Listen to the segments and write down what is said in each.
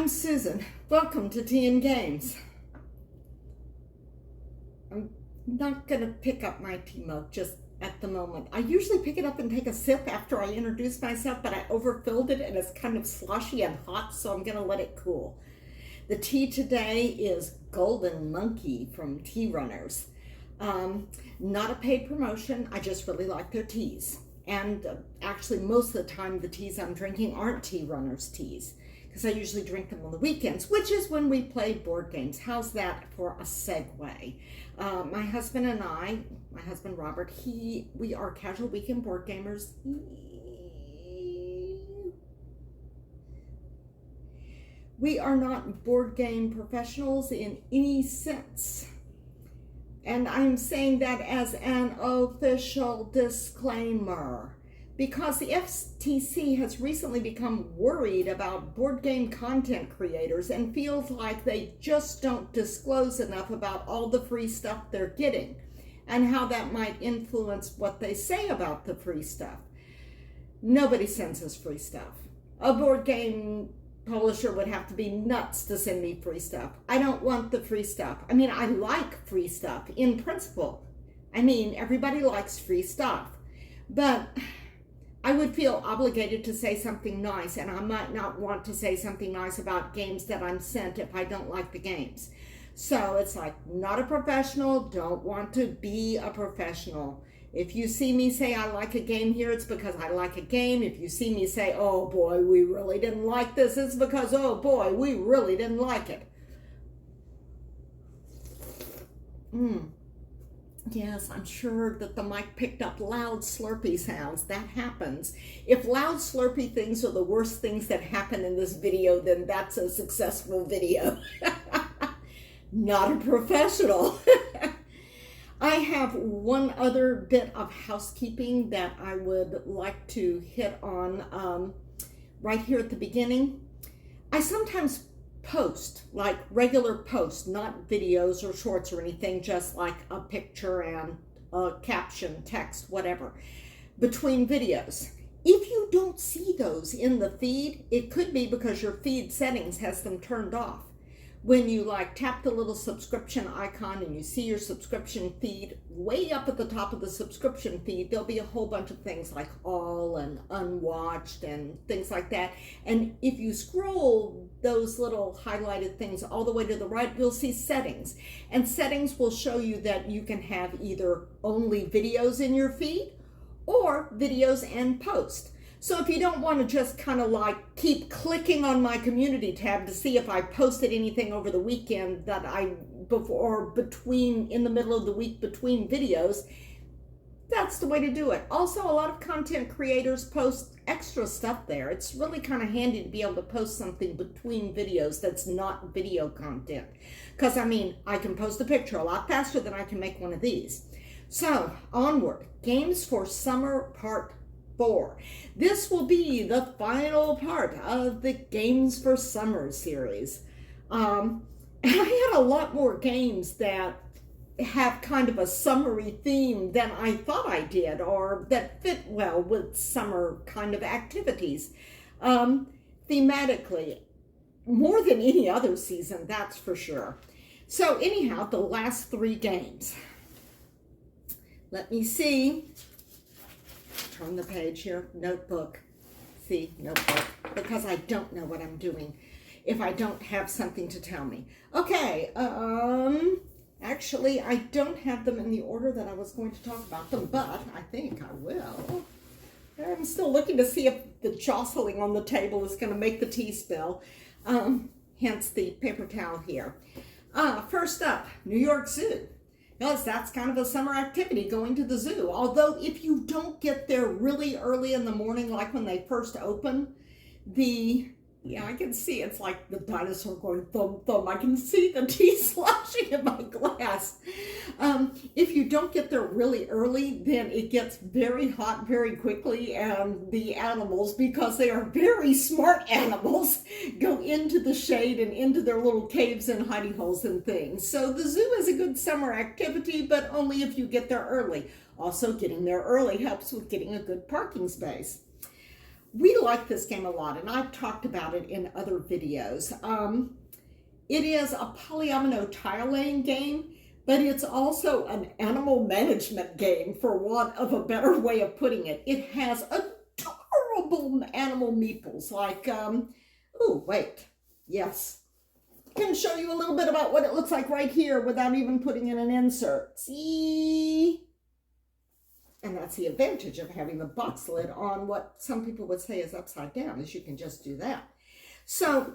Susan. Welcome to Tea and Games. I'm not going to pick up my tea mug just at the moment. I usually pick it up and take a sip after I introduce myself, but I overfilled it and it's kind of sloshy and hot, so I'm going to let it cool. The tea today is Golden Monkey from Tea Runners. Not a paid promotion, I just really like their teas. And actually most of the time the teas I'm drinking aren't Tea Runners teas, because I usually drink them on the weekends, which is when we play board games. How's that for a segue? My husband and I, my husband Robert, we are casual weekend board gamers. We are not board game professionals in any sense. And I'm saying that as an official disclaimer, because the FTC has recently become worried about board game content creators and feels like they just don't disclose enough about all the free stuff they're getting and how that might influence what they say about the free stuff. Nobody sends us free stuff. A board game publisher would have to be nuts to send me free stuff. I don't want the free stuff. I mean, I like free stuff in principle. I mean, everybody likes free stuff. But I would feel obligated to say something nice, and I might not want to say something nice about games that I'm sent if I don't like the games. So it's like, not a professional, don't want to be a professional. If you see me say I like a game here, it's because I like a game. If you see me say, oh boy, we really didn't like this, it's because, oh boy, we really didn't like it. Yes, I'm sure that the mic picked up loud slurpy sounds. That happens. If loud slurpy things are the worst things that happen in this video, then that's a successful video. Not a professional. I have one other bit of housekeeping that I would like to hit on right here at the beginning. I sometimes post, like regular posts, not videos or shorts or anything, just like a picture and a caption, text, whatever, between videos. If you don't see those in the feed, it could be because your feed settings has them turned off. When you like tap the little subscription icon and you see your subscription feed, way up at the top of the subscription feed, there'll be a whole bunch of things like all and unwatched and things like that. And if you scroll those little highlighted things all the way to the right, you'll see settings. And settings will show you that you can have either only videos in your feed or videos and post. So if you don't want to just kind of like keep clicking on my community tab to see if I posted anything over the weekend that in the middle of the week between videos, that's the way to do it. Also, a lot of content creators post extra stuff there. It's really kind of handy to be able to post something between videos that's not video content. Because I mean, I can post a picture a lot faster than I can make one of these. So onward, Games for Summer Part 4. This will be the final part of the Games for Summer series. And I had a lot more games that have kind of a summery theme than I thought I did, or that fit well with summer kind of activities. Thematically, more than any other season, that's for sure. So anyhow, the last 3 games. Let me see. Turn the page here, notebook, see, notebook, because I don't know what I'm doing if I don't have something to tell me. Okay, actually, I don't have them in the order that I was going to talk about them, but I think I will. I'm still looking to see if the jostling on the table is going to make the tea spill, hence the paper towel here. First up, New York Zoo. Because that's kind of a summer activity, going to the zoo. Although if you don't get there really early in the morning, like when they first open, I can see it's like the dinosaur going thump, thump. I can see the tea sloshing in my glass. If you don't get there really early, then it gets very hot very quickly, and the animals, because they are very smart animals, go into the shade and into their little caves and hidey holes and things. So the zoo is a good summer activity, but only if you get there early. Also, getting there early helps with getting a good parking space. We like this game a lot, and I've talked about it in other videos. It is a polyomino tile laying game, but it's also an animal management game, for want of a better way of putting it. It has adorable animal meeples, like, oh, wait, yes. I can show you a little bit about what it looks like right here without even putting in an insert. See? And that's the advantage of having the box lid on what some people would say is upside down, is you can just do that. So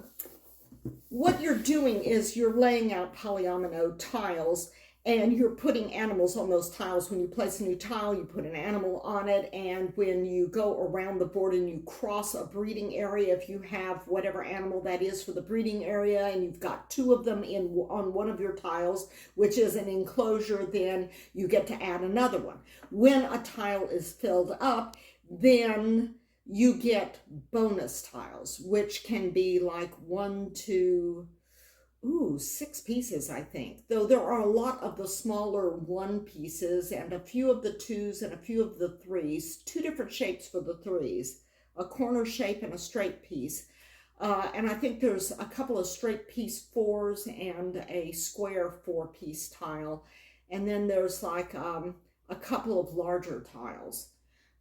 what you're doing is you're laying out polyomino tiles, and you're putting animals on those tiles. When you place a new tile, you put an animal on it, and when you go around the board and you cross a breeding area, if you have whatever animal that is for the breeding area, and you've got two of them on one of your tiles, which is an enclosure, then you get to add another one. When a tile is filled up, then you get bonus tiles, which can be like 6 pieces, I think. Though there are a lot of the smaller 1 pieces and a few of the 2s and a few of the 3s, 2 different shapes for the 3s, a corner shape and a straight piece. And I think there's a couple of straight piece 4s and a square 4-piece tile. And then there's like a couple of larger tiles.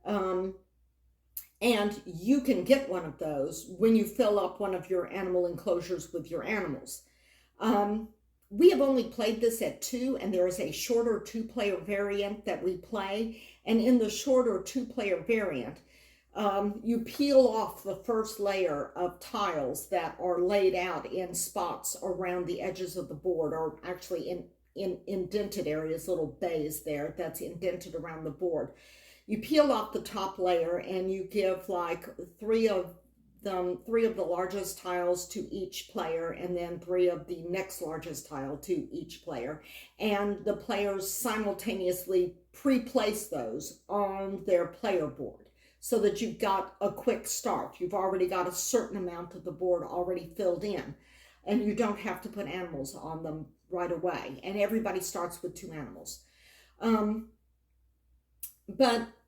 And you can get one of those when you fill up one of your animal enclosures with your animals. We have only played this at 2, and there is a shorter 2-player variant that we play. And in the shorter 2-player variant, you peel off the first layer of tiles that are laid out in spots around the edges of the board, or actually in indented areas, little bays there that's indented around the board. You peel off the top layer, and you give like 3 of the largest tiles to each player, and then 3 of the next largest tile to each player. And the players simultaneously pre-place those on their player board so that you've got a quick start. You've already got a certain amount of the board already filled in, and you don't have to put animals on them right away. And everybody starts with 2 animals.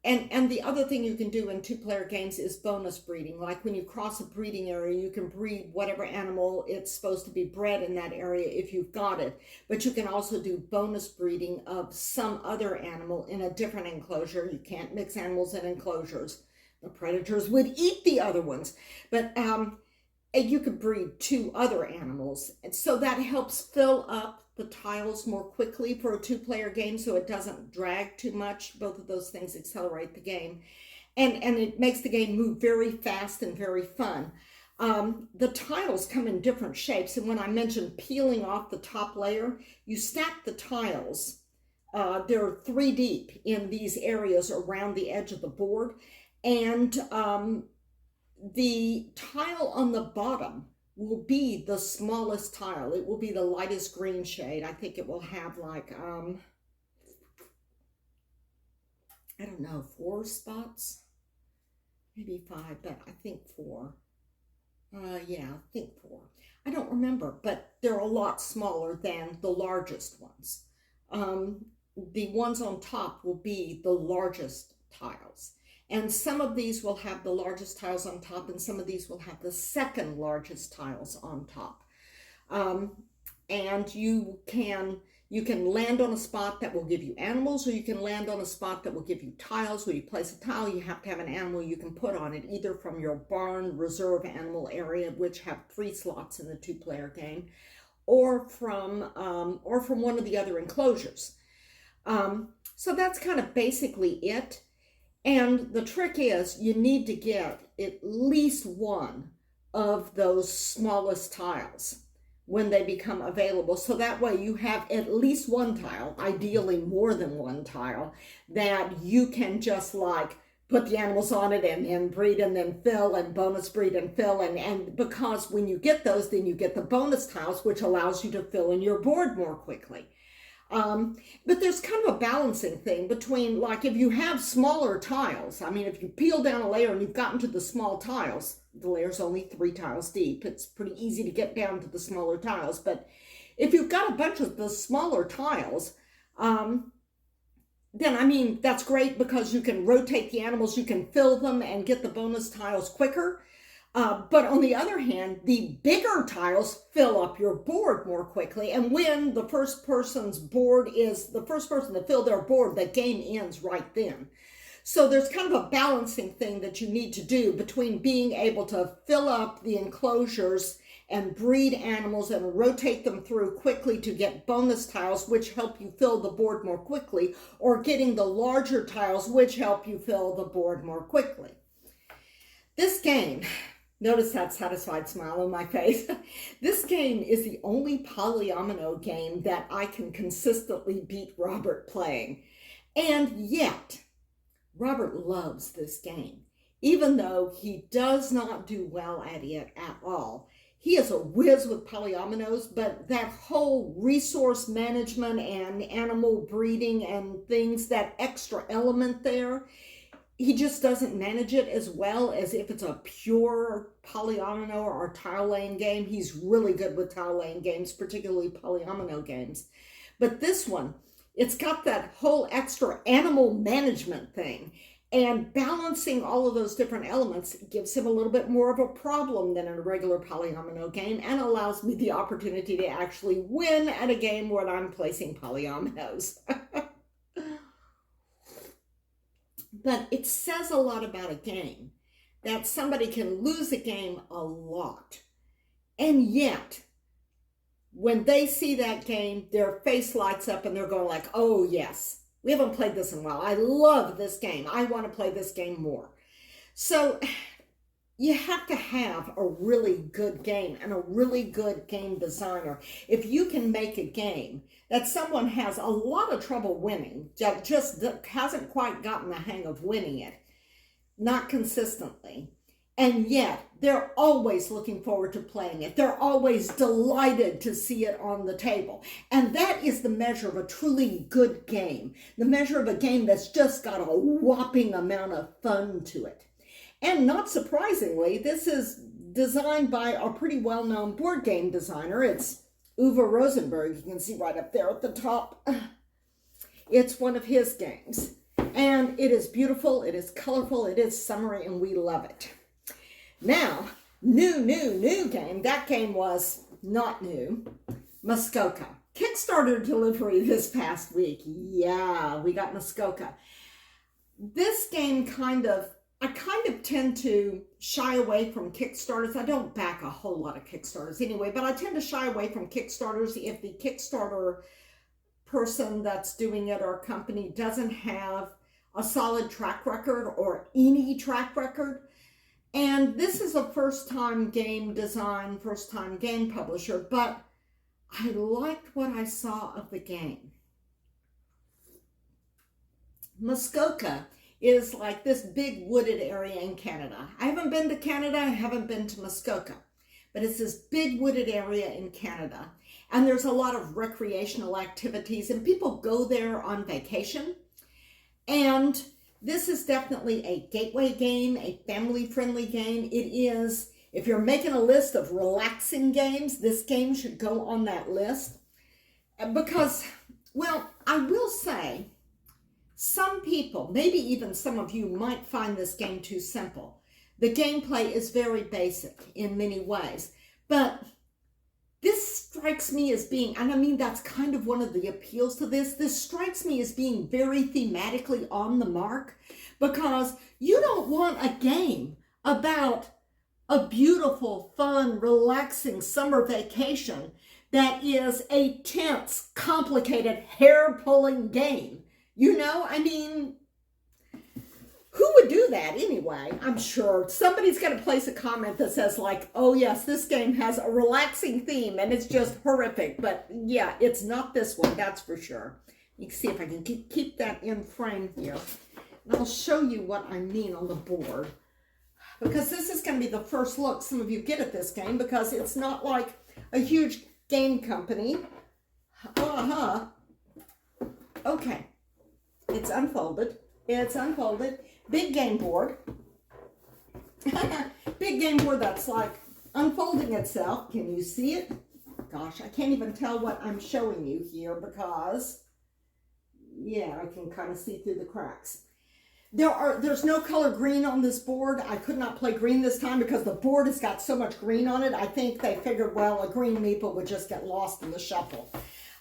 And the other thing you can do in 2-player games is bonus breeding. Like when you cross a breeding area, you can breed whatever animal it's supposed to be bred in that area if you've got it. But you can also do bonus breeding of some other animal in a different enclosure. You can't mix animals in enclosures. The predators would eat the other ones. But you could breed 2 other animals. And so that helps fill up the tiles more quickly for a 2-player game, so it doesn't drag too much. Both of those things accelerate the game. And it makes the game move very fast and very fun. The tiles come in different shapes, and when I mentioned peeling off the top layer, you stack the tiles. They're 3 deep in these areas around the edge of the board, and the tile on the bottom will be the smallest tile. It will be the lightest green shade. I think it will have like, I don't know, 4 spots? Maybe 5, but I think 4. Yeah, I think 4. I don't remember, but they're a lot smaller than the largest ones. The ones on top will be the largest tiles. And some of these will have the largest tiles on top, and some of these will have the second largest tiles on top. And you can land on a spot that will give you animals, or you can land on a spot that will give you tiles. When you place a tile, you have to have an animal you can put on it, either from your barn reserve animal area, which have 3 slots in the 2-player game, or from one of the other enclosures. So that's kind of basically it. And the trick is you need to get at least 1 of those smallest tiles when they become available. So that way you have at least 1 tile, ideally more than 1 tile, that you can just like put the animals on it and then breed and then fill and bonus breed and fill. And because when you get those, then you get the bonus tiles, which allows you to fill in your board more quickly. But there's kind of a balancing thing between, like, if you have smaller tiles, I mean, if you peel down a layer and you've gotten to the small tiles, the layer's only 3 tiles deep. It's pretty easy to get down to the smaller tiles. But if you've got a bunch of the smaller tiles, then I mean, that's great because you can rotate the animals, you can fill them and get the bonus tiles quicker. But on the other hand, the bigger tiles fill up your board more quickly. And when the first person's board is the first person to fill their board, the game ends right then. So there's kind of a balancing thing that you need to do between being able to fill up the enclosures and breed animals and rotate them through quickly to get bonus tiles, which help you fill the board more quickly, or getting the larger tiles, which help you fill the board more quickly. This game, notice that satisfied smile on my face. This game is the only polyomino game that I can consistently beat Robert playing. And yet, Robert loves this game. Even though he does not do well at it at all. He is a whiz with polyominoes, but that whole resource management and animal breeding and things, that extra element there, he just doesn't manage it as well as if it's a pure polyomino or tile laying game. He's really good with tile laying games, particularly polyomino games. But this one, it's got that whole extra animal management thing, and balancing all of those different elements gives him a little bit more of a problem than in a regular polyomino game, and allows me the opportunity to actually win at a game where I'm placing polyominoes. But it says a lot about a game that somebody can lose a game a lot, and yet when they see that game, their face lights up and they're going like, oh yes, we haven't played this in a while. I love this game. I want to play this game more. So you have to have a really good game and a really good game designer. If you can make a game that someone has a lot of trouble winning, just hasn't quite gotten the hang of winning it, not consistently, and yet they're always looking forward to playing it. They're always delighted to see it on the table. And that is the measure of a truly good game. The measure of a game that's just got a whopping amount of fun to it. And not surprisingly, this is designed by a pretty well-known board game designer. It's Uwe Rosenberg. You can see right up there at the top. It's one of his games. And it is beautiful, it is colorful, it is summery, and we love it. Now, new game. That game was not new. Muskoka. Kickstarter delivery this past week. Yeah, we got Muskoka. This game I kind of tend to shy away from Kickstarters. I don't back a whole lot of Kickstarters anyway, but I tend to shy away from Kickstarters if the Kickstarter person that's doing it or company doesn't have a solid track record or any track record. And this is a first-time game design, first-time game publisher, but I liked what I saw of the game. Muskoka is like this big wooded area in Canada. I haven't been to Canada, I haven't been to Muskoka, but it's this big wooded area in Canada. And there's a lot of recreational activities and people go there on vacation. And this is definitely a gateway game, a family-friendly game. It is, if you're making a list of relaxing games, this game should go on that list. Because, well, I will say, some people, maybe even some of you, might find this game too simple. The gameplay is very basic in many ways. But this strikes me as being, and I mean that's kind of one of the appeals to this, this strikes me as being very thematically on the mark, because you don't want a game about a beautiful, fun, relaxing summer vacation that is a tense, complicated, hair-pulling game. You know, I mean, who would do that anyway? I'm sure somebody's going to place a comment that says like, oh yes, this game has a relaxing theme and it's just horrific. But yeah, it's not this one, that's for sure. You can see if I can keep that in frame here. And I'll show you what I mean on the board. Because this is going to be the first look some of you get at this game, because it's not like a huge game company. Okay. It's unfolded. It's unfolded. Big game board. Big game board that's like unfolding itself. Can you see it? Gosh, I can't even tell what I'm showing you here because Yeah, I can kind of see through the cracks. There's no color green on this board. I could not play green this time because the board has got so much green on it. I think they figured, well, a green meeple would just get lost in the shuffle.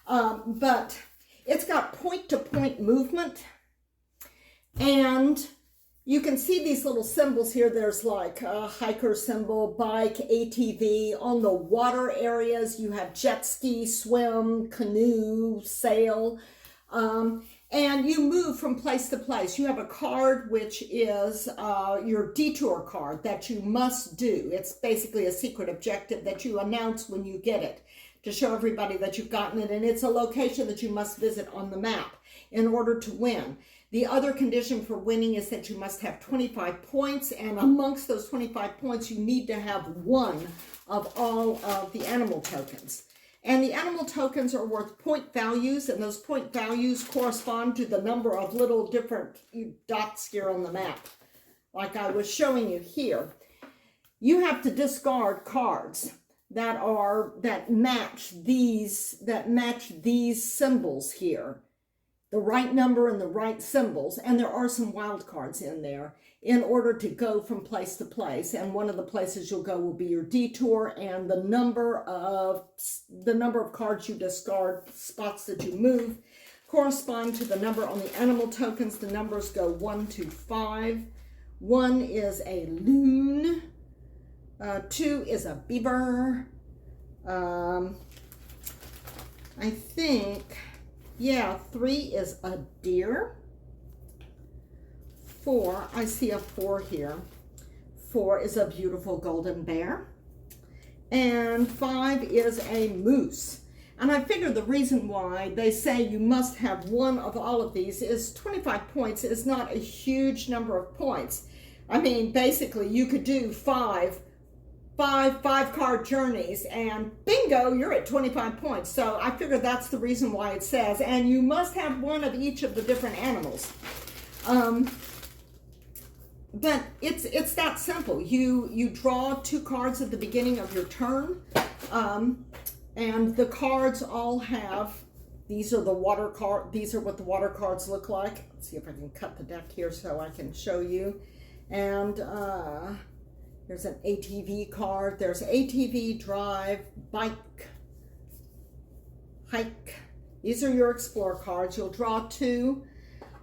But it's got point-to-point movement. And you can see these little symbols here. There's like a hiker symbol, bike, ATV. On the water areas, you have jet ski, swim, canoe, sail. And you move from place to place. You have a card which is your detour card that you must do. It's basically a secret objective that you announce when you get it to show everybody that you've gotten it. And it's a location that you must visit on the map in order to win. The other condition for winning is that you must have 25 points. And amongst those 25 points, you need to have one of all of the animal tokens. And the animal tokens are worth point values, and those point values correspond to the number of little different dots here on the map, like I was showing you here. You have to discard cards that match these symbols here, the right number and the right symbols, and there are some wild cards in there, in order to go from place to place. And one of the places you'll go will be your detour, and the number of cards you discard, spots that you move, correspond to the number on the animal tokens. The numbers go 1 to 5. 1 is a loon. 2 is a beaver. I think, yeah, 3 is a deer. 4, I see a 4 here. 4 is a beautiful golden bear. And 5 is a moose. And I figure the reason why they say you must have one of all of these is 25 points is not a huge number of points. I mean, basically, you could do five card journeys and bingo, you're at 25 points. So I figure that's the reason why it says, and you must have one of each of the different animals. But it's that simple. You draw 2 cards at the beginning of your turn, and the cards all have, these are what the water cards look like. Let's see if I can cut the deck here so I can show you. And there's an ATV card. There's ATV, drive, bike, hike. These are your explore cards. You'll draw 2.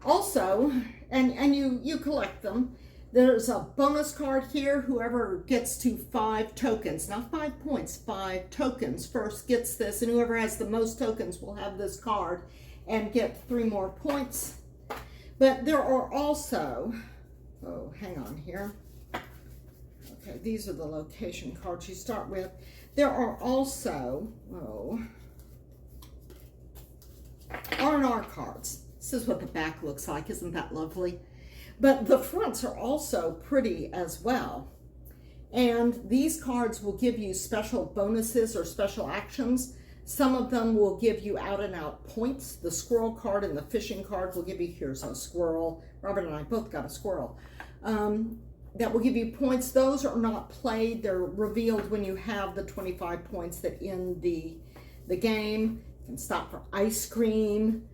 Also, and you collect them. There's a bonus card here. Whoever gets to 5 tokens, not 5 points, 5 tokens first gets this, and whoever has the most tokens will have this card and get 3 more points. But there are also, oh, hang on here. Okay, these are the location cards you start with. There are also, R&R cards. This is what the back looks like. Isn't that lovely? But the fronts are also pretty as well. And these cards will give you special bonuses or special actions. Some of them will give you out and out points. The squirrel card and the fishing card will give you, here's a squirrel. Robert and I both got a squirrel. That will give you points. Those are not played. They're revealed when you have the 25 points that end the game. You can stop for ice cream.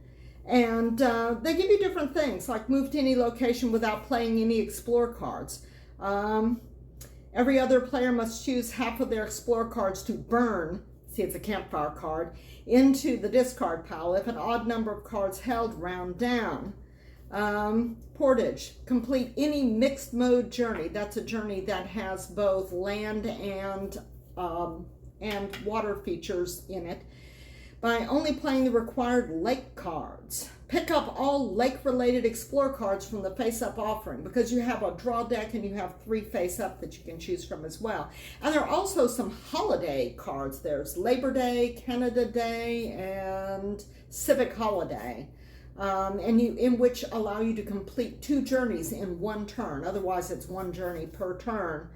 And they give you different things, like move to any location without playing any explore cards. Every other player must choose half of their explore cards to burn, see it's a campfire card, into the discard pile. If an odd number of cards held, round down. Portage, complete any mixed mode journey. That's a journey that has both land and water features in it, by only playing the required lake cards. Pick up all lake-related explore cards from the face-up offering, because you have a draw deck and you have 3 face-up that you can choose from as well. And there are also some holiday cards. There's Labor Day, Canada Day, and Civic Holiday, in which allow you to complete 2 journeys in 1 turn. Otherwise, it's 1 journey per turn.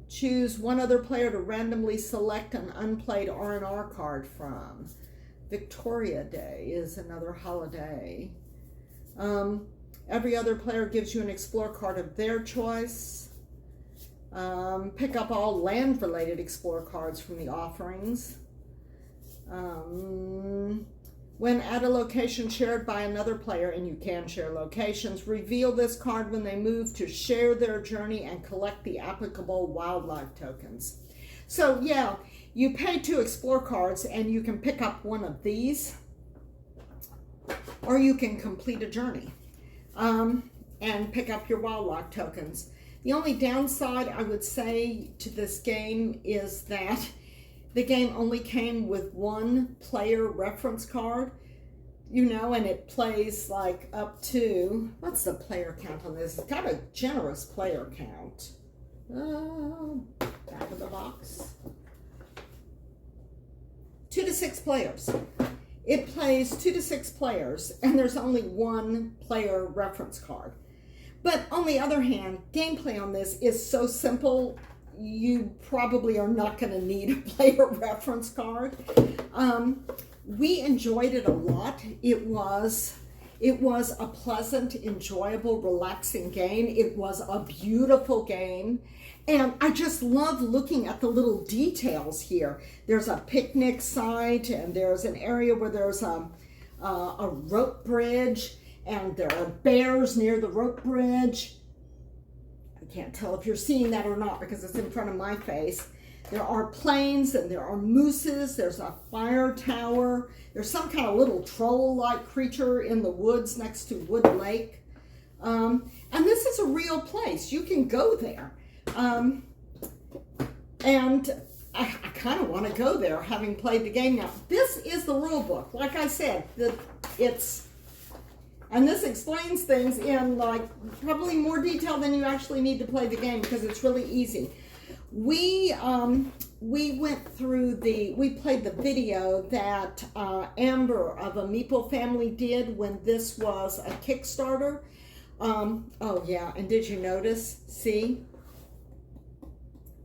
Choose 1 other player to randomly select an unplayed R&R card from. Victoria Day is another holiday. Every other player gives you an explore card of their choice. Pick up all land-related explore cards from the offerings. When at a location shared by another player, and you can share locations, reveal this card when they move to share their journey and collect the applicable wildlife tokens. So yeah, you pay to explore cards and you can pick up one of these, or you can complete a journey and pick up your wildlife tokens. The only downside I would say to this game is that the game only came with one player reference card, you know, and it plays like up to, what's the player count on this? It's got a generous player count. Back of the box. 2 to 6 players. It plays 2 to 6 players, and there's only one player reference card. But on the other hand, gameplay on this is so simple, you probably are not going to need a player reference card. We enjoyed it a lot. It was a pleasant, enjoyable, relaxing game. It was a beautiful game. And I just love looking at the little details here. There's a picnic site, and there's an area where there's a rope bridge, and there are bears near the rope bridge. I can't tell if you're seeing that or not because it's in front of my face. There are planes and there are mooses. There's a fire tower. There's some kind of little troll-like creature in the woods next to Wood Lake. And this is a real place. You can go there. And I kind of want to go there, having played the game now. This is the rule book. Like I said, and this explains things in like probably more detail than you actually need to play the game because it's really easy. We went through we played the video that Amber of a Meeple Family did when this was a Kickstarter. Oh yeah, and did you notice? See?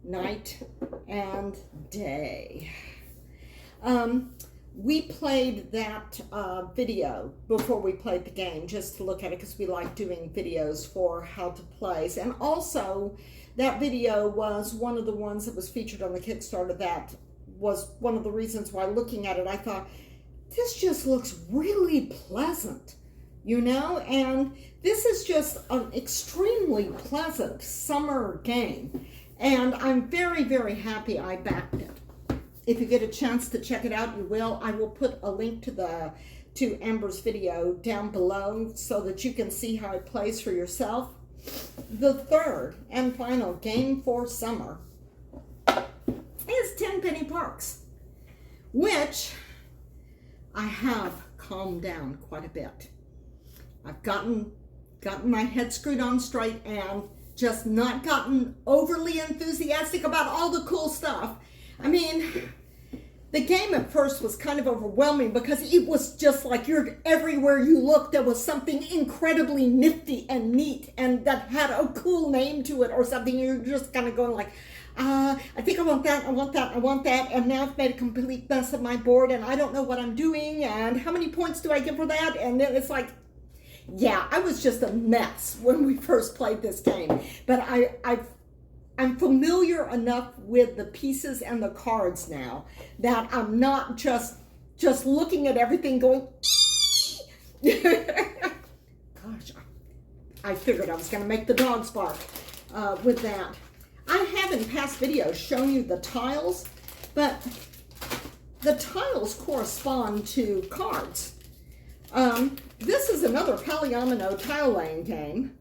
Night and day. We played that video before we played the game just to look at it because we like doing videos for how to play. And also, that video was one of the ones that was featured on the Kickstarter. That was one of the reasons why, looking at it, I thought, this just looks really pleasant, you know? And this is just an extremely pleasant summer game. And I'm very, very happy I backed it. If you get a chance to check it out, you will. I will put a link to Amber's video down below so that you can see how it plays for yourself. The third and final game for summer is Tenpenny Parks, which I have calmed down quite a bit. I've gotten my head screwed on straight and just not gotten overly enthusiastic about all the cool stuff. I mean, the game at first was kind of overwhelming because it was just like everywhere you looked, there was something incredibly nifty and neat and that had a cool name to it or something. You're just kind of going like, I think I want that, I want that, I want that, and now I've made a complete mess of my board and I don't know what I'm doing and how many points do I get for that? And then it's like, yeah, I was just a mess when we first played this game. But I'm familiar enough with the pieces and the cards now that I'm not just looking at everything going, gosh, I figured I was going to make the dogs bark with that. I have in past videos shown you the tiles, but the tiles correspond to cards. This is another polyomino tile laying game,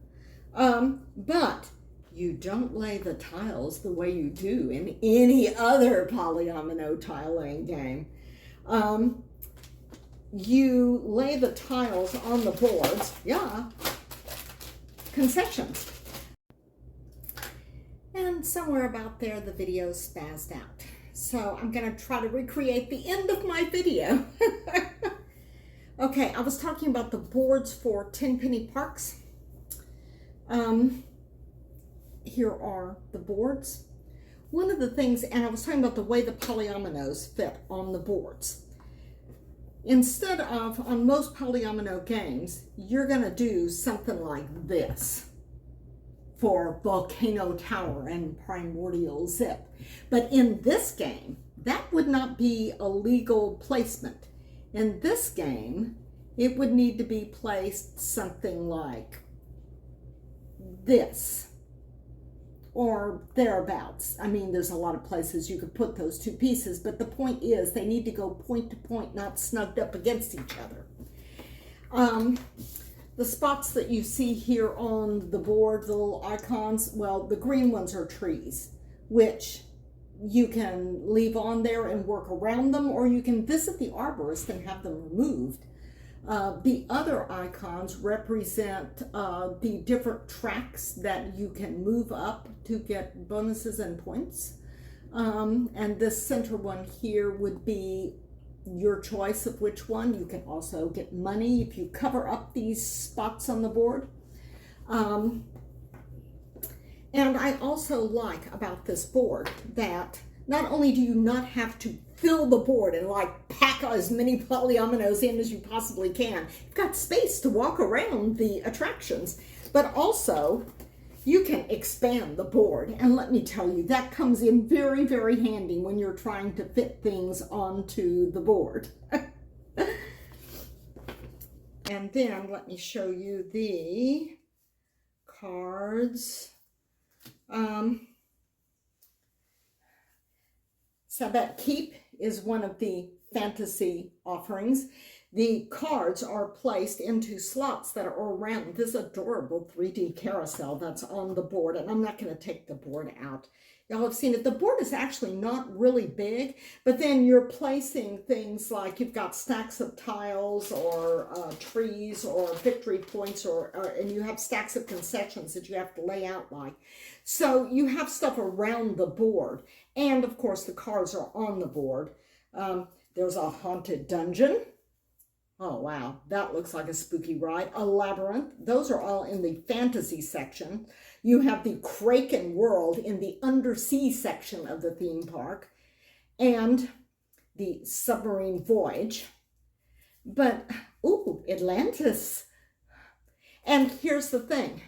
but you don't lay the tiles the way you do in any other polyomino tile laying game. You lay the tiles on the boards, yeah, concessions. And somewhere about there, the video spazzed out. So I'm going to try to recreate the end of my video. Okay, I was talking about the boards for Tenpenny Parks. Here are the boards. One of the things, and I was talking about the way the polyominoes fit on the boards. Instead of, on most polyomino games, you're going to do something like this for Volcano Tower and Primordial Zip. But in this game, that would not be a legal placement. In this game, it would need to be placed something like this or thereabouts. I mean, there's a lot of places you could put those two pieces, but the point is they need to go point to point, not snugged up against each other. The spots that you see here on the board, the little icons, well, the green ones are trees, which you can leave on there and work around them, or you can visit the arborist and have them removed. The other icons represent the different tracks that you can move up to get bonuses and points. And this center one here would be your choice of which one. You can also get money if you cover up these spots on the board. And I also like about this board that not only do you not have to fill the board and like pack as many polyominoes in as you possibly can, you've got space to walk around the attractions, but also you can expand the board. And let me tell you, that comes in very, very handy when you're trying to fit things onto the board. And then let me show you the cards. Sabbat Keep is one of the fantasy offerings. The cards are placed into slots that are around this adorable 3D carousel that's on the board, and I'm not going to take the board out. Y'all have seen it. The board is actually not really big, but then you're placing things like you've got stacks of tiles or trees or victory points, and you have stacks of concessions that you have to lay out like. So you have stuff around the board, and of course the cards are on the board. There's a haunted dungeon. Oh, wow, that looks like a spooky ride. A labyrinth. Those are all in the fantasy section. You have the Kraken World in the undersea section of the theme park, and the submarine voyage. But, ooh, Atlantis. And here's the thing.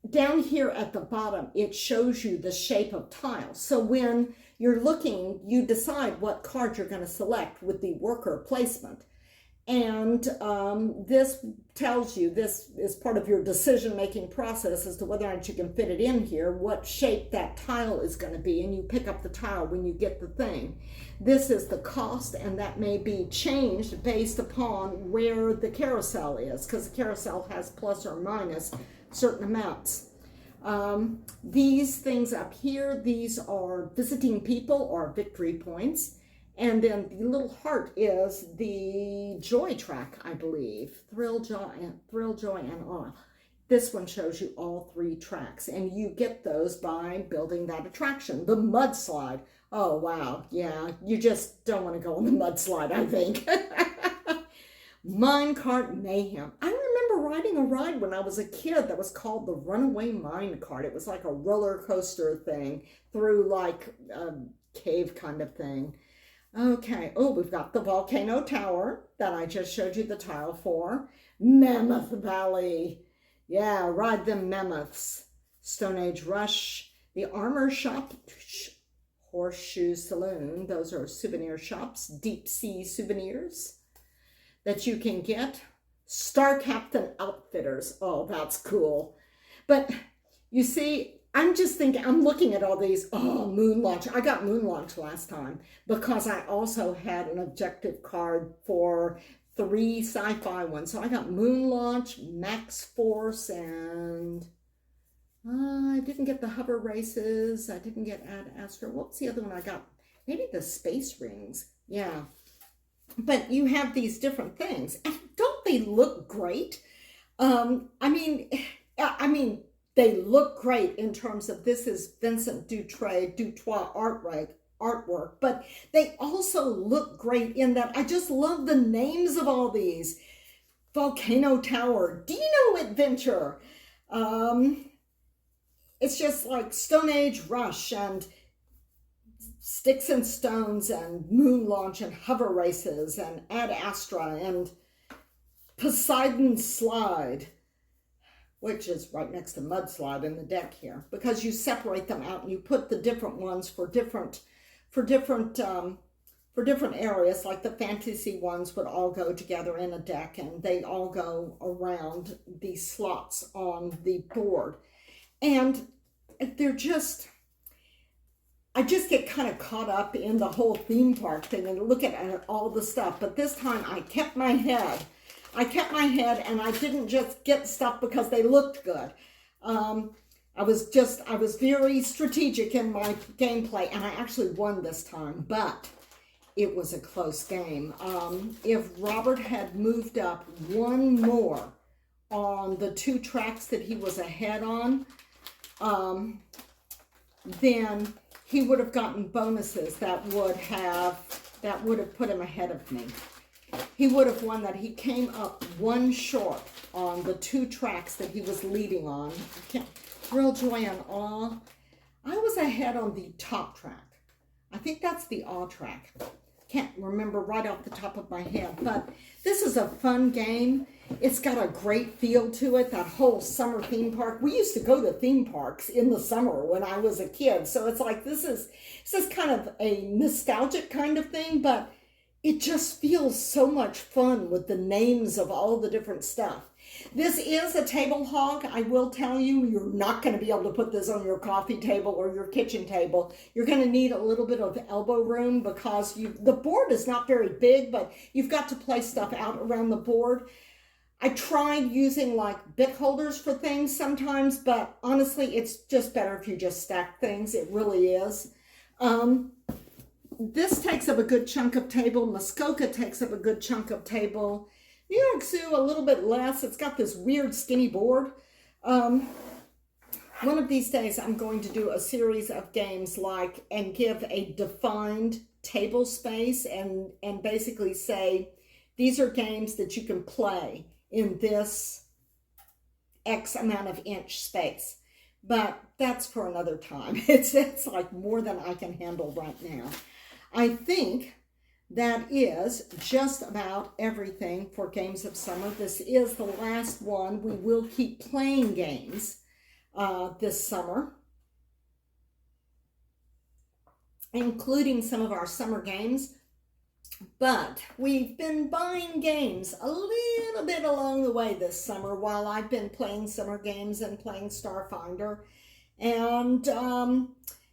Down here at the bottom, it shows you the shape of tiles. So when you're looking, you decide what card you're going to select with the worker placement. And this tells you, this is part of your decision-making process as to whether or not you can fit it in here, what shape that tile is going to be, and you pick up the tile when you get the thing. This is the cost, and that may be changed based upon where the carousel is, because the carousel has plus or minus certain amounts. These things up here, these are visiting people or victory points. And then the little heart is the joy track, I believe. Thrill, joy, and awe. This one shows you all three tracks, and you get those by building that attraction. The mudslide. Oh, wow. Yeah, you just don't want to go on the mudslide, I think. Minecart Mayhem. I remember riding a ride when I was a kid that was called the Runaway Minecart. It was like a roller coaster thing through like a cave kind of thing. Okay, oh, we've got the Volcano Tower that I just showed you the tile for. Mammoth Valley. Yeah, ride them mammoths. Stone Age Rush. The Armor Shop. Horseshoe Saloon. Those are souvenir shops. Deep Sea Souvenirs that you can get. Star Captain Outfitters. Oh, that's cool. But you see, I'm just thinking, I'm looking at all these, oh, Moon Launch. I got Moon Launch last time because I also had an objective card for 3 sci-fi ones. So I got Moon Launch, Max Force, and I didn't get the Hover Races. I didn't get Ad Astra. What's the other one I got? Maybe the Space Rings. Yeah. But you have these different things. And don't they look great? I mean, they look great in terms of this is Vincent Dutoit artwork, but they also look great in that I just love the names of all these. Volcano Tower, Dino Adventure. It's just like Stone Age Rush and Sticks and Stones and Moon Launch and Hover Races and Ad Astra and Poseidon Slide, which is right next to Mudslide in the deck here, because you separate them out and you put the different ones for different for different areas. Like the fantasy ones would all go together in a deck, and they all go around the slots on the board. And they're just, I just get kind of caught up in the whole theme park thing and look at all the stuff. But this time I kept my head. And I didn't just get stuff because they looked good. I was very strategic in my gameplay, and I actually won this time, but it was a close game. If Robert had moved up one more on the 2 tracks that he was ahead on, then he would have gotten bonuses that would have put him ahead of me. He would have won that. He came up 1 short on the 2 tracks that he was leading on. Thrill, Joy, and Awe. I was ahead on the top track. I think that's the Awe track. Can't remember right off the top of my head, but this is a fun game. It's got a great feel to it, that whole summer theme park. We used to go to theme parks in the summer when I was a kid, so it's like this is kind of a nostalgic kind of thing, but it just feels so much fun with the names of all the different stuff. This is a table hog. I will tell you, you're not going to be able to put this on your coffee table or your kitchen table. You're going to need a little bit of elbow room because the board is not very big, but you've got to place stuff out around the board. I tried using like bit holders for things sometimes, but honestly, it's just better if you just stack things. It really is. This takes up a good chunk of table. Muskoka takes up a good chunk of table. New York Zoo, a little bit less. It's got this weird skinny board. One of these days, I'm going to do a series of games and give a defined table space and basically say, these are games that you can play in this X amount of inch space. But that's for another time. It's like more than I can handle right now. I think that is just about everything for Games of Summer. This is the last one. We will keep playing games this summer, including some of our summer games. But we've been buying games a little bit along the way this summer while I've been playing summer games and playing Starfinder.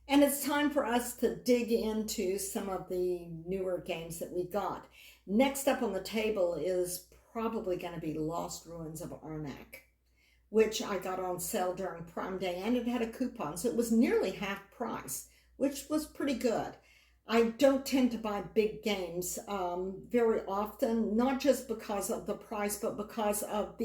And it's time for us to dig into some of the newer games that we got. Next up on the table is probably going to be Lost Ruins of Arnak, which I got on sale during Prime Day, and it had a coupon, so it was nearly half price, which was pretty good. I don't tend to buy big games very often, not just because of the price, but because of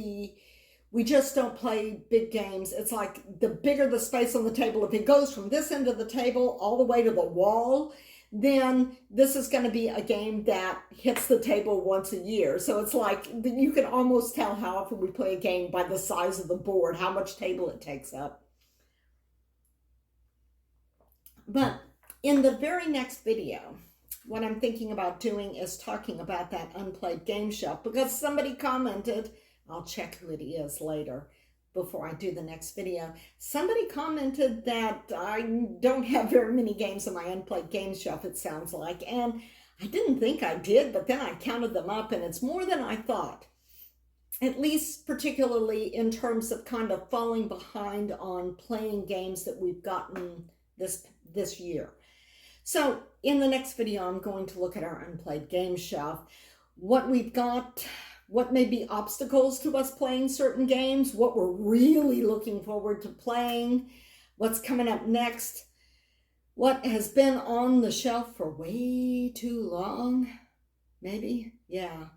we just don't play big games. It's like the bigger the space on the table, if it goes from this end of the table all the way to the wall, then this is going to be a game that hits the table once a year. So it's like you can almost tell how often we play a game by the size of the board, how much table it takes up. But in the very next video, what I'm thinking about doing is talking about that unplayed game shelf, because somebody commented, I'll check who it is later before I do the next video. Somebody commented that I don't have very many games on my unplayed game shelf, it sounds like. And I didn't think I did, but then I counted them up, and it's more than I thought. At least particularly in terms of kind of falling behind on playing games that we've gotten this year. So in the next video, I'm going to look at our unplayed game shelf, what we've got, what may be obstacles to us playing certain games, what we're really looking forward to playing, what's coming up next, what has been on the shelf for way too long, maybe, yeah.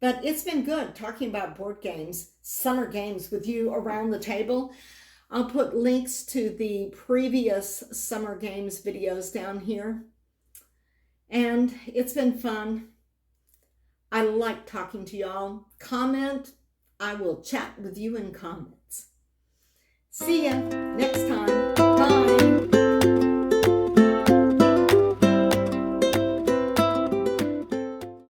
But it's been good talking about board games, summer games with you around the table. I'll put links to the previous summer games videos down here. And it's been fun. I like talking to y'all. Comment. I will chat with you in comments. See ya next time. Bye.